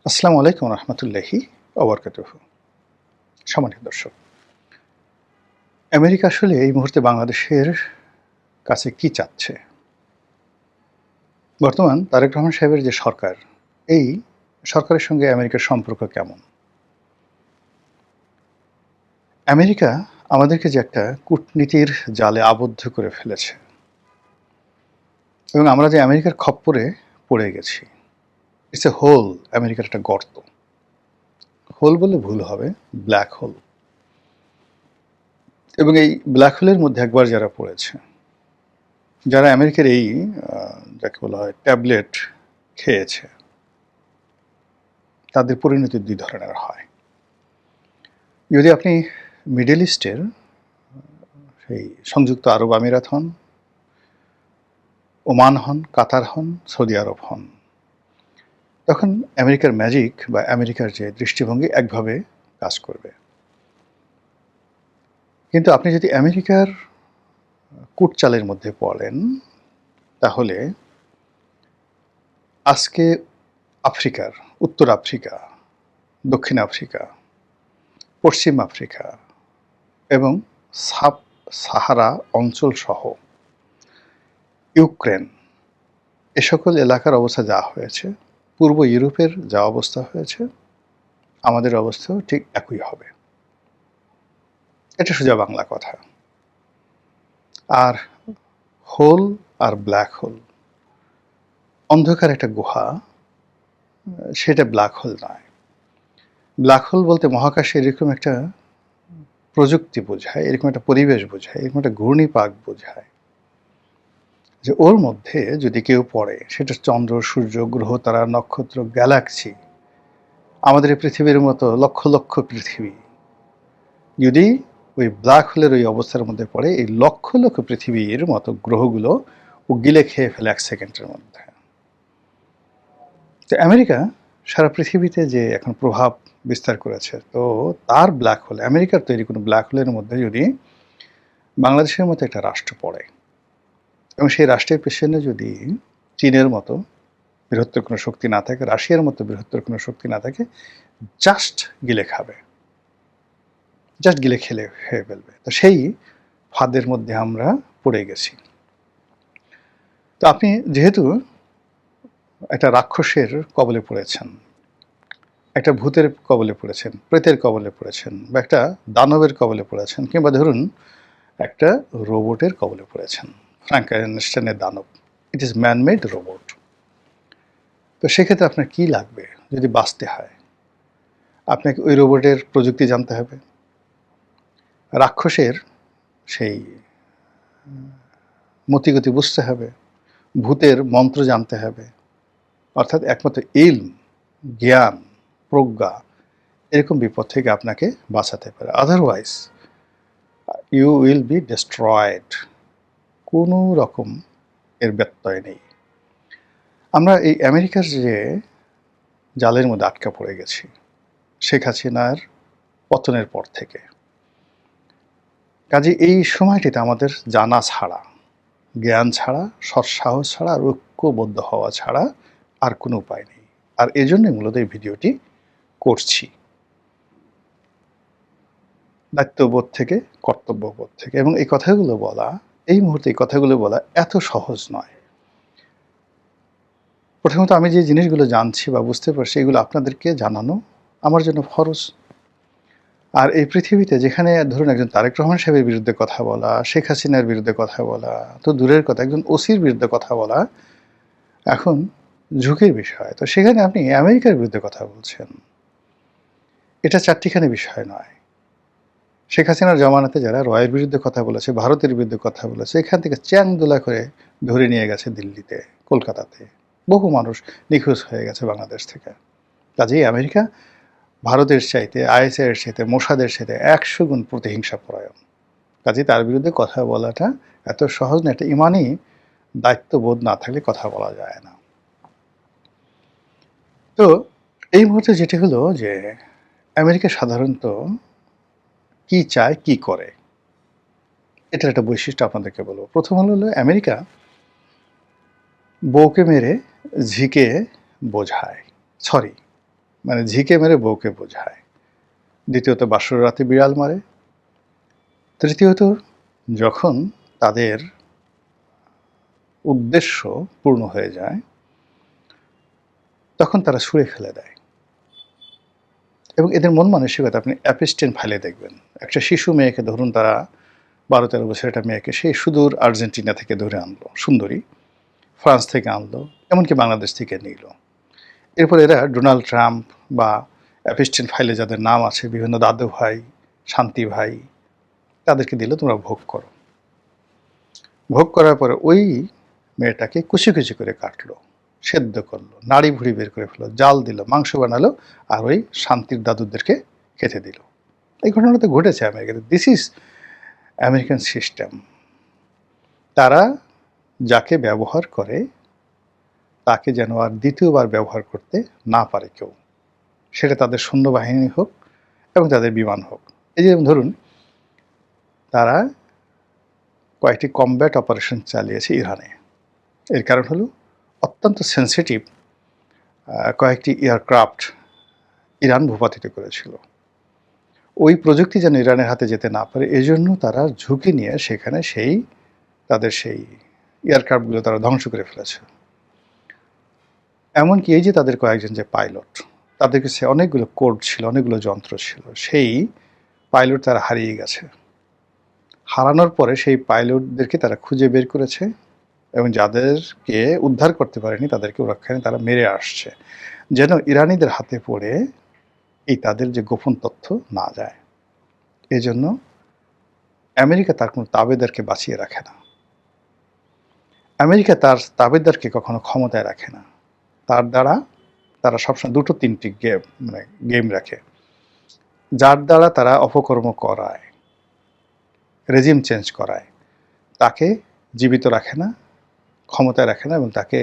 আসসালামু আলাইকুম রহমতুল্লাহি ওবরকাতুহু। সম্মানিত দর্শক, আমেরিকা আসলে এই মুহূর্তে বাংলাদেশের কাছে কি চাচ্ছে? বর্তমান তারেক রহমান সাহেবের যে সরকার, এই সরকারের সঙ্গে আমেরিকার সম্পর্ক কেমন? আমেরিকা আমাদেরকে যে একটা কূটনীতির জালে আবদ্ধ করে ফেলেছে এবং আমরা যে আমেরিকার খপ্পরে পড়ে গেছি। ইটস এ হোল, আমেরিকার একটা গর্ত। হোল বললে ভুল হবে, ব্ল্যাক হোল। এবং এই ব্ল্যাক হোলের মধ্যে একবার যারা পড়েছে, যারা আমেরিকার এই যাকে বলা হয় ট্যাবলেট খেয়েছে, তাদের পরিণতি দুই ধরনের হয়। যদি আপনি মিডল ইস্টের সেই সংযুক্ত আরব আমিরাত হন, ওমান হন, কাতার হন, সৌদি আরব হন, তখন আমেরিকার ম্যাজিক বা আমেরিকার যে দৃষ্টিভঙ্গি একভাবে কাজ করবে। কিন্তু আপনি যদি আমেরিকার কূটচালের মধ্যে পড়েন, তাহলে আজকে আফ্রিকার, উত্তর আফ্রিকা, দক্ষিণ আফ্রিকা, পশ্চিম আফ্রিকা এবং সাব সাহারা অঞ্চল সহ ইউক্রেন, এ সকল এলাকার অবস্থা যা হয়েছে, পূর্ব ইউরোপের যা অবস্থা হয়েছে, আমাদের অবস্থাও ঠিক একই হবে। এটা সোজা বাংলা কথা। আর হোল আর ব্ল্যাক হোল, অন্ধকার একটা গুহা, সেটা ব্ল্যাক হোল নয়। ব্ল্যাক হোল বলতে মহাকাশে এরকম একটা প্রযুক্তি বোঝায়, এরকম একটা পরিবেশ বোঝায়, এরকম একটা ঘূর্ণিপাক বোঝায় যে ওর মধ্যে যদি কেউ পড়ে, সেটা চন্দ্র, সূর্য, গ্রহ, তারা, নক্ষত্র, গ্যালাক্সি, আমাদের এই পৃথিবীর মতো লক্ষ লক্ষ পৃথিবী যদি ওই ব্ল্যাক হোলের ওই অবস্থার মধ্যে পড়ে, এই লক্ষ লক্ষ পৃথিবীর মতো গ্রহগুলো ও গিলে খেয়ে ফেলে 1 সেকেন্ডের মধ্যে। তো আমেরিকা সারা পৃথিবীতে যে এখন প্রভাব বিস্তার করেছে, তো তার ব্ল্যাক হোল, আমেরিকার তৈরি কোনো ব্ল্যাক হোলের মধ্যে যদি বাংলাদেশের মতো একটা রাষ্ট্র পড়ে এবং সেই রাষ্ট্রের পেছনে যদি চীনের মতো বৃহত্তর কোনো শক্তি না থাকে, রাশিয়ার মতো বৃহত্তর কোনো শক্তি না থাকে, জাস্ট গিলে খাবে, জাস্ট গিলে খেয়ে ফেলবে। তো সেই ফাঁদের মধ্যে আমরা পড়ে গেছি। তো আপনি যেহেতু একটা রাক্ষসের কবলে পড়েছেন, একটা ভূতের কবলে পড়েছেন, প্রেতের কবলে পড়েছেন, বা একটা দানবের কবলে পড়েছেন, কিংবা ধরুন একটা রোবটের কবলে পড়েছেন, ফ্রাঙ্কেনস্টাইনের দানব, ইট ইজ ম্যানমেড রোবট। তো সেক্ষেত্রে আপনার কি লাগবে যদি বাঁচতে হয়? আপনাকে ওই রোবটের প্রযুক্তি জানতে হবে, রাক্ষসের সেই মতিগতি বুঝতে হবে, ভূতের মন্ত্র জানতে হবে, অর্থাৎ একমাত্র ইলম, জ্ঞান, প্রজ্ঞা এরকম বিপদ থেকে আপনাকে বাঁচাতে পারে। Otherwise you will be destroyed. কোনো রকম এর ব্যত্যয় নেই। আমরা এই আমেরিকার যে জালের মধ্যে আটকা পড়ে গেছি শেখ হাসিনার পতনের পর থেকে, কাজে এই সময়টিতে আমাদের জানা ছাড়া, জ্ঞান ছাড়া, সৎসাহস ছাড়া আর ঐক্যবদ্ধ হওয়া ছাড়া আর কোনো উপায় নেই। আর এজন্যই মূলত এই ভিডিওটি করছি, দায়িত্ববোধ থেকে, কর্তব্যবোধ থেকে। এবং এই কথাগুলো বলা, এই মুহূর্তে এই কথাগুলো বলা এত সহজ নয়। প্রথমত আমি যে জিনিসগুলো জানছি বা বুঝতে পারছি, এগুলো আপনাদেরকে জানানো আমার জন্য ফরজ। আর এই পৃথিবীতে যেখানে ধরুন একজন তারেক রহমান সাহেবের বিরুদ্ধে কথা বলা, শেখ হাসিনার বিরুদ্ধে কথা বলা তো দূরের কথা, একজন ওসির বিরুদ্ধে কথা বলা এখন ঝুঁকির বিষয়। তো সেখানে আপনি আমেরিকার বিরুদ্ধে কথা বলছেন, এটা চারটিখানি বিষয় নয়। শেখ হাসিনার জমানাতে যারা রয়ের বিরুদ্ধে কথা বলেছে, ভারতের বিরুদ্ধে কথা বলেছে, এখান থেকে চ্যাংদোলা করে ধরে নিয়ে গেছে দিল্লিতে, কলকাতাতে। বহু মানুষ নিখোঁজ হয়ে গেছে বাংলাদেশ থেকে। কাজেই আমেরিকা ভারতের চাইতে, আইএসআইয়ের চাইতে, মোসাদের চাইতে 100 গুণ প্রতিহিংসা পরায়ণ। কাজেই তার বিরুদ্ধে কথা বলাটা এত সহজ না। একটা ইমানি দায়িত্ববোধ না থাকলে কথা বলা যায় না। তো এই মুহূর্তে যেটি হলো যে আমেরিকা সাধারণত কি চায়, কি করে, এটার একটা বৈশিষ্ট্য আপনাদেরকে বলবো। প্রথম হলো আমেরিকা বউকে মেরে ঝিকে বোঝায়। সরি, মানে ঝিকে মেরে বউকে বোঝায়। দ্বিতীয়ত বাসর রাতে বিড়াল মারে। তৃতীয়ত যখন তাদের উদ্দেশ্য পূর্ণ হয়ে যায় তখন তারা ছুঁড়ে ফেলে দেয়। এবং এদের মন মানসিকতা আপনি অ্যাপস্টেন ফাইলে দেখবেন। একটা শিশু মেয়েকে ধরুন, তারা 12-13 বছরের একটা মেয়েকে সেই সুদূর আর্জেন্টিনা থেকে ধরে আনলো, সুন্দরী, ফ্রান্স থেকে আনলো, এমনকি বাংলাদেশ থেকে নিল। এরপর এরা ডোনাল্ড ট্রাম্প বা অ্যাপস্টেন ফাইলে যাদের নাম আছে, বিভিন্ন দাদু ভাই, শান্তি ভাই, তাদেরকে দিল, তোমরা ভোগ করো। ভোগ করার পরে ওই মেয়েটাকে কুচি কুচি করে কাটলো, সেদ্ধ করলো, নাড়ি ভুড়ি বের করে ফেলো, জাল দিল, মাংস বানালো, আর ওই শান্তির দাদুদেরকে খেতে দিল। এই ঘটনাটা তো ঘটেছে আমেরিকাতে। This is American system. তারা যাকে ব্যবহার করে তাকে যেন আর দ্বিতীয়বার ব্যবহার করতে না পারে কেউ, সেটা তাদের সৈন্যবাহিনী হোক এবং তাদের বিমান হোক। এই যে ধরুন, তারা কয়েকটি কমব্যাট অপারেশন চালিয়েছে ইরানে। এর কারণ হলো অত্যন্ত সেন্সিটিভ কয়েকটি এয়ারক্রাফট ইরান ভূপাতিত করেছিল। ওই প্রযুক্তি যেন ইরানের হাতে যেতে না পারে, এজন্য তারা ঝুঁকি নিয়ে সেখানে তাদের সেই এয়ারক্রাফটগুলো তারা ধ্বংস করে ফেলেছে। এমনকি এই যে তাদের কয়েকজন যে পাইলট, তাদের কাছে অনেকগুলো কোড ছিল, অনেকগুলো যন্ত্র ছিল, সেই পাইলট তারা হারিয়ে গেছে। হারানোর পরে সেই পাইলটদেরকে তারা খুঁজে বের করেছে এবং যাদেরকে উদ্ধার করতে পারেনি তাদেরকে রক্ষায় তারা মেরে আসছে, যেন ইরানিদের হাতে পড়ে এই তাদের যে গোপন তথ্য না যায়। এই জন্য আমেরিকা তার কোনো তাবেদারকে বাঁচিয়ে রাখে না। আমেরিকা তার তাবেদারকে কখনো ক্ষমতায় রাখে না। তার দ্বারা তারা সবসময় 2-3টি গেম রাখে। যার দ্বারা তারা অপকর্ম করায়, রেজিম চেঞ্জ করায়, তাকে জীবিত রাখে না, ক্ষমতায় রাখে না, এবং তাকে,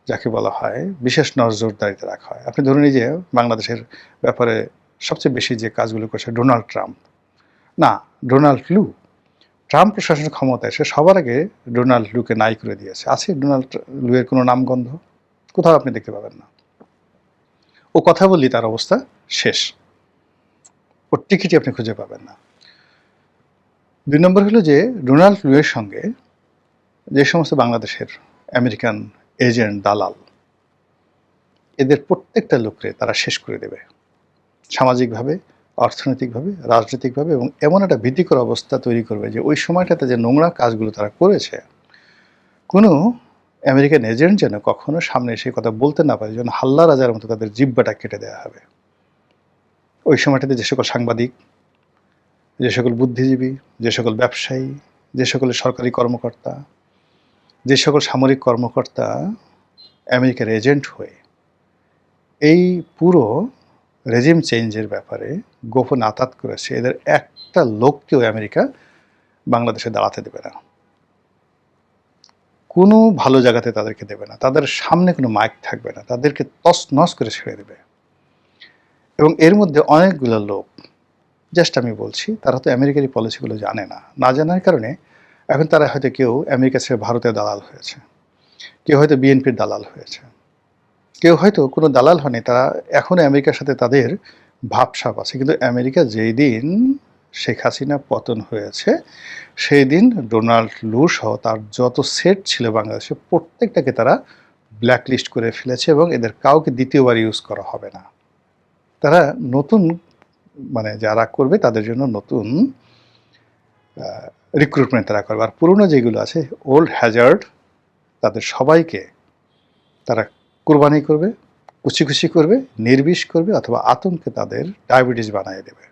যাকে বলা হয়, বিশেষ নজরদারিতে রাখা হয়। আপনি ধরুন, এই যে বাংলাদেশের ব্যাপারে সবচেয়ে বেশি যে কাজগুলো করছে ডোনাল্ড ট্রাম্প, না ডোনাল্ড লু, ট্রাম্প প্রশাসনের ক্ষমতায় এসে সবার আগে ডোনাল্ড লুকে নাই করে দিয়েছে। আছে ডোনাল্ড লুয়ের কোনো নামগন্ধ? কোথাও আপনি দেখতে পাবেন না। ও কথা বললি তার অবস্থা শেষ, ওর টিকিটই আপনি খুঁজে পাবেন না। 2 নম্বর হলো যে ডোনাল্ড লুয়ের সঙ্গে যে সমস্ত বাংলাদেশের আমেরিকান এজেন্ট, দালাল, এদের প্রত্যেকটা লোকরে তারা শেষ করে দেবে, সামাজিকভাবে, অর্থনৈতিকভাবে, রাজনৈতিকভাবে, এবং এমন একটা ভীতিকর অবস্থা তৈরি করবে যে ওই সময়টাতে যে নোংরা কাজগুলো তারা করেছে, কোনো আমেরিকান এজেন্ট যেন কখনো সামনে এসে কথা বলতে না পারে, যেন হাল্লা রাজার মতো তাদের জিহ্বাটা কেটে দেওয়া হবে। ওই সময়টাতে যে সকল সাংবাদিক, যে সকল বুদ্ধিজীবী, যে সকল ব্যবসায়ী, যে সকল সরকারি কর্মকর্তা, যে সকল সামরিক কর্মকর্তা আমেরিকার এজেন্ট হয়ে এই পুরো রেজিম চেঞ্জের ব্যাপারে গোপন আতাত করেছে, এদের একটা লোককেও আমেরিকা বাংলাদেশে দাঁড়াতে দেবে না, কোনো ভালো জায়গাতে তাদেরকে দেবে না, তাদের সামনে কোনো মাইক থাকবে না, তাদেরকে তছনছ করে ছেড়ে দেবে। এবং এর মধ্যে অনেকগুলো লোক, জাস্ট আমি বলছি, তারা তো আমেরিকার পলিসিগুলো জানে না। না জানার কারণে এখন তারা হয়তো কেউ আমেরিকা ছেড়ে ভারতের দালাল হয়েছে, কেউ হয়তো বিএনপির দালাল হয়েছে, কেউ হয়তো কোনো দালাল হয়নি, তারা এখনও আমেরিকার সাথে তাদের ভাবসাব আছে। কিন্তু আমেরিকা যেই দিন শেখ হাসিনা পতন হয়েছে, সেই দিন ডোনাল্ড লু সহ তার যত সেট ছিল বাংলাদেশে, প্রত্যেকটাকে তারা ব্ল্যাকলিস্ট করে ফেলেছে এবং এদের কাউকে দ্বিতীয়বার ইউজ করা হবে না। তারা নতুন, যারা করবে তাদের জন্য নতুন রিক্রুটমেন্ট তারা করবে, আর পুরনো যেগুলো আছে ওল্ড হ্যাজার্ড, তাদের সবাইকে তারা কোরবানি করবে, কুচি কুচি করবে, নির্বিষ করবে, অথবা আতঙ্কে তাদের ডায়াবেটিস বানিয়ে দেবে।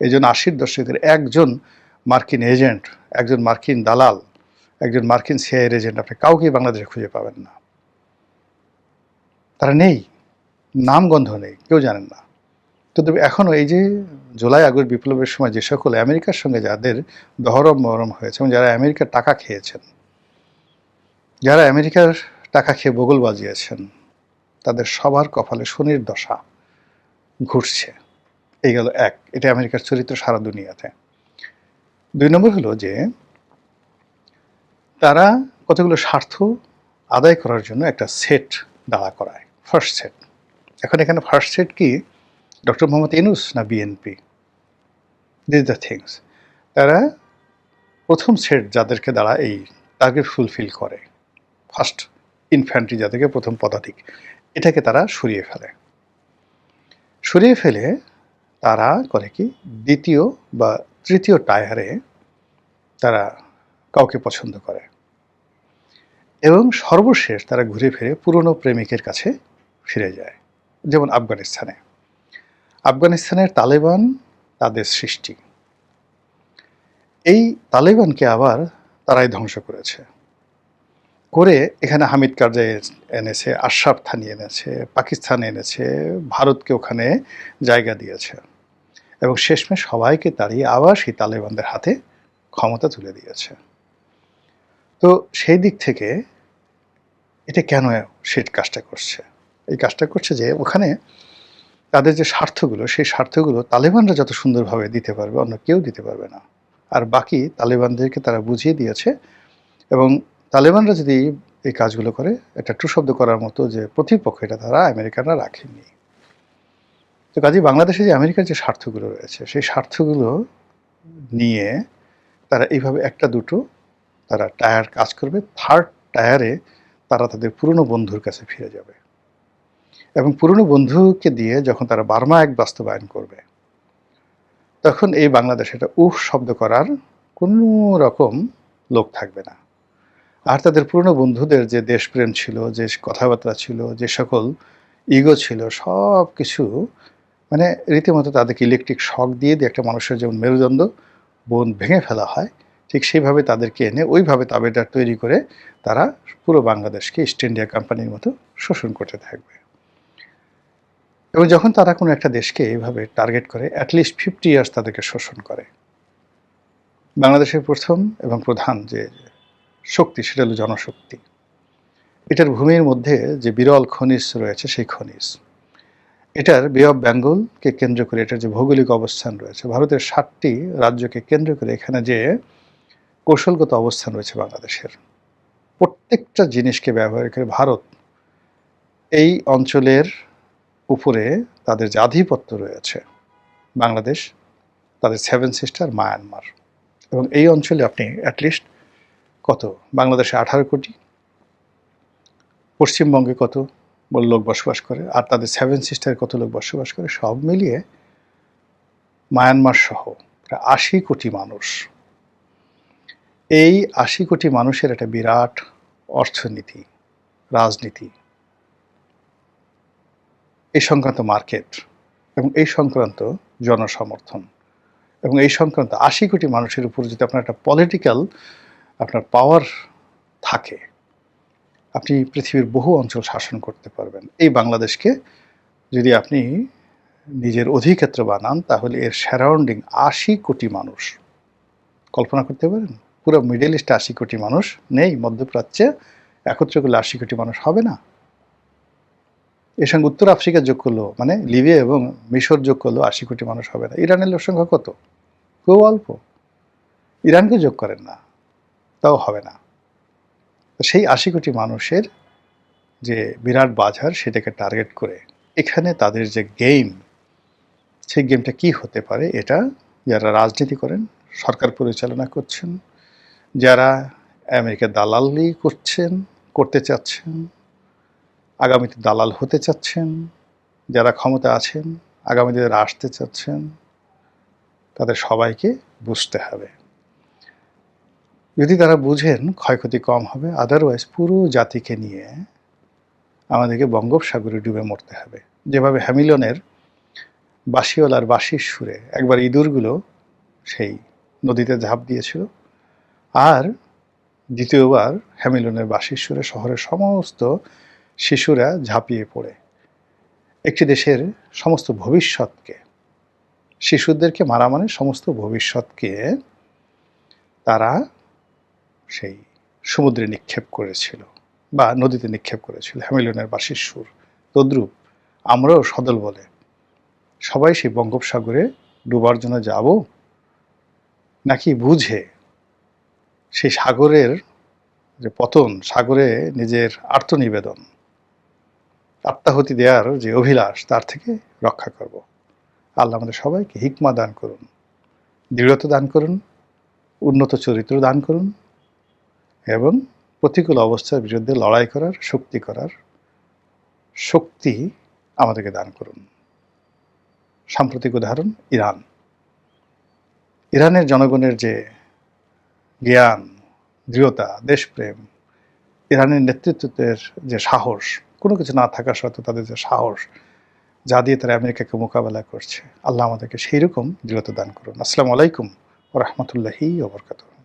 এই জন্য 80-র দশকের একজন মার্কিন এজেন্ট, একজন মার্কিন দালাল, একজন মার্কিন সিআইএর এজেন্ট আপনি কাউকেই বাংলাদেশে খুঁজে পাবেন না। তারা নেই, নামগন্ধ নেই, কেউ জানেন না। তো এখনও এই যে জুলাই আগস্ট বিপ্লবের সময় যে সকল আমেরিকার সঙ্গে যাদের দহরম মহরম হয়েছে এবং যারা আমেরিকার টাকা খেয়েছেন, যারা আমেরিকার টাকা খেয়ে বগল বাজিয়েছেন, তাদের সবার কপালে শনির দশা ঘুরছে। এই গেল এক, এটা আমেরিকার চরিত্র সারা দুনিয়াতে। 2 নম্বর হলো যে তারা কতগুলো স্বার্থ আদায় করার জন্য একটা সেট দাঁড়া করায়। ফার্স্ট সেট, এখন এখানে ফার্স্ট সেট কি ডক্টর মোহাম্মদ ইউনূস না বিএনপি? This the things. তারা প্রথম সেট যাদেরকে দ্বারা এই টার্গেট ফুলফিল করে, ফার্স্ট ইনফ্যান্ট্রি যাদেরকে প্রথম পদাতিক, এটাকে তারা সরিয়ে ফেলে। সরিয়ে ফেলে তারা করে কি দ্বিতীয় বা তৃতীয় টায়ারে তারা কাউকে পছন্দ করে এবং সর্বশেষ তারা ঘুরে ফিরে পুরনো প্রেমিকের কাছে ফিরে যায়। যেমন আফগানিস্তানের তালেবান তাদের সৃষ্টি। এই তালেবানকে আবার তারাই ধ্বংস করেছে, করে এখানে হামিদ কারজাই এনেছে, আশরাফ থানি এনেছে, পাকিস্তান এনেছে, ভারতকে ওখানে জায়গা দিয়েছে এবং শেষমেশ সবাইকে তাড়িয়ে আবার সেই তালেবানদের হাতে ক্ষমতা তুলে দিয়েছে। তো সেই দিক থেকে এটা কেন সে কাজটা করছে? এই কাজটা করছে যে ওখানে তাদের যে স্বার্থগুলো, সেই স্বার্থগুলো তালেবানরা যত সুন্দরভাবে দিতে পারবে অন্য কেউ দিতে পারবে না। আর বাকি তালেবানদেরকে তারা বুঝিয়ে দিয়েছে এবং তালেবানরা যদি এই কাজগুলো করে, একটা ট্রু শব্দ করার মতো যে প্রতিপক্ষ, এটা তারা আমেরিকানরা রাখেনি। তো কাজেই বাংলাদেশে যে আমেরিকার যে স্বার্থগুলো রয়েছে, সেই স্বার্থগুলো নিয়ে তারা এইভাবে একটা দুটো তারা টায়ার কাজ করবে, থার্ড টায়ারে তারা তাদের পুরনো বন্ধুর কাছে ফিরে যাবে এবং পুরনো বন্ধুকে দিয়ে যখন তারা বার্মা এক বাস্তবায়ন করবে, তখন এই বাংলাদেশে এটা শব্দ করার কোনো রকম লোক থাকবে না। আর তাদের পুরনো বন্ধুদের যে দেশপ্রেম ছিল, যে কথাবার্তা ছিল, যে সকল ইগো ছিল, সব কিছু মানে রীতিমতো তাদেরকে ইলেকট্রিক শক দিয়ে একটা মানুষের যেমন মেরুদণ্ড বোন ভেঙে ফেলা হয়, ঠিক সেইভাবে তাদেরকে এনে ওইভাবে তাবেদার তৈরি করে তারা পুরো বাংলাদেশকে ইস্ট ইন্ডিয়া কোম্পানির মতো শোষণ করতে থাকবে। এবং যখন তারা কোনো একটা দেশকে এইভাবে টার্গেট করে, অ্যাটলিস্ট 50 ইয়ার্স তাদেরকে শোষণ করে, বাংলাদেশের প্রথম এবং প্রধান যে শক্তি সেটা হলো জনশক্তি। এটার ভূমির মধ্যে যে বিরল খনিজ রয়েছে, সেই খনিজ, এটার বে অফ বেঙ্গলকে কেন্দ্র করে এটার যে ভৌগোলিক অবস্থান রয়েছে, ভারতের 7টি রাজ্যকে কেন্দ্র করে এখানে যে কৌশলগত অবস্থান রয়েছে বাংলাদেশের, প্রত্যেকটা জিনিসকে ব্যবহার করে ভারত এই অঞ্চলের উপরে তাদের যে আধিপত্য রয়েছে, বাংলাদেশ, তাদের 7 সিস্টার, মায়ানমার, এবং এই অঞ্চলে আপনি অ্যাটলিস্ট কত, বাংলাদেশে 18 কোটি, পশ্চিমবঙ্গে কত লোক বসবাস করে, আর তাদের 7 সিস্টারে কত লোক বসবাস করে, সব মিলিয়ে মায়ানমার সহ প্রায় 80 কোটি মানুষ। এই 80 কোটি মানুষের একটা বিরাট অর্থনীতি, রাজনীতি, এই সংক্রান্ত মার্কেট এবং এই সংক্রান্ত জনসমর্থন এবং এই সংক্রান্ত 80 কোটি মানুষের উপর যদি আপনার একটা পলিটিক্যাল আপনার পাওয়ার থাকে, আপনি পৃথিবীর বহু অঞ্চল শাসন করতে পারবেন। এই বাংলাদেশকে যদি আপনি নিজের অধিক্ষেত্র বানান, তাহলে এর সারাউন্ডিং 80 কোটি মানুষ, কল্পনা করতে পারেন? পুরো মিডল ইস্টে 80 কোটি মানুষ নেই, মধ্যপ্রাচ্যে একত্রে করলে 80 কোটি মানুষ হবে না। এর সঙ্গে উত্তর আফ্রিকা যোগ করলো, মানে লিবিয়া এবং মিশর যোগ করলো 80 কোটি মানুষ হবে না। ইরানের লোক সংখ্যা কত? খুব অল্প। ইরানকে যোগ করেন না, তাও হবে না। সেই 80 কোটি মানুষের যে বিরাট বাজার, সেটাকে টার্গেট করে এখানে তাদের যে গেম, সেই গেমটা কি হতে পারে, এটা যারা রাজনীতি করেন, সরকার পরিচালনা করছেন, যারা আমেরিকার দালালি করতে চাচ্ছেন, আগামীতে দালাল হতে চাচ্ছেন, যারা ক্ষমতা আছেন, আগামীতে যারা আসতে চাচ্ছেন, তাদের সবাইকে বুঝতে হবে। যদি তারা বুঝেন, ক্ষয়ক্ষতি কম হবে, আদারওয়াইজ পুরো জাতিকে নিয়ে আমাদেরকে বঙ্গোপসাগরে ডুবে মরতে হবে। যেভাবে হ্যামিলনের বাঁশিওয়ালার বাঁশির সুরে একবার ইঁদুরগুলো সেই নদীতে ঝাঁপ দিয়েছিল, আর দ্বিতীয়বার হ্যামিলনের বাঁশির সুরে শহরের সমস্ত শিশুরা ঝাঁপিয়ে পড়ে একটি দেশের সমস্ত ভবিষ্যৎকে, শিশুদেরকে মারা মানে সমস্ত ভবিষ্যৎকে তারা সেই সমুদ্রে নিক্ষেপ করেছিল বা নদীতে নিক্ষেপ করেছিল, হ্যামিলনের বাঁশির সুর। তদ্রূপ আমরাও সদল বলে সবাই সেই বঙ্গোপসাগরে ডুবার জন্য যাব, নাকি বুঝে সেই সাগরের যে পতন, সাগরে নিজের আত্মনিবেদন, আত্মাহুতি দেওয়ার যে অভিলাষ তার থেকে রক্ষা করব। আল্লাহ আমাদের সবাইকে হিকমা দান করুন, দৃঢ়তা দান করুন, উন্নত চরিত্র দান করুন এবং প্রতিকূল অবস্থার বিরুদ্ধে লড়াই করার শক্তি আমাদেরকে দান করুন। সাম্প্রতিক উদাহরণ ইরান। ইরানের জনগণের যে জ্ঞান, দৃঢ়তা, দেশপ্রেম, ইরানের নেতৃত্বের যে সাহস, কোনো কিছু না থাকা সত্ত্বেও তাদের যে সাহস, যা দিয়ে তারা আমেরিকাকে মোকাবেলা করছে, আল্লাহ আমাদেরকে সেই রকম দৃঢ়তা দান করুন। আসসালামু আলাইকুম ওয়া রাহমাতুল্লাহি ওয়া বারাকাতুহু।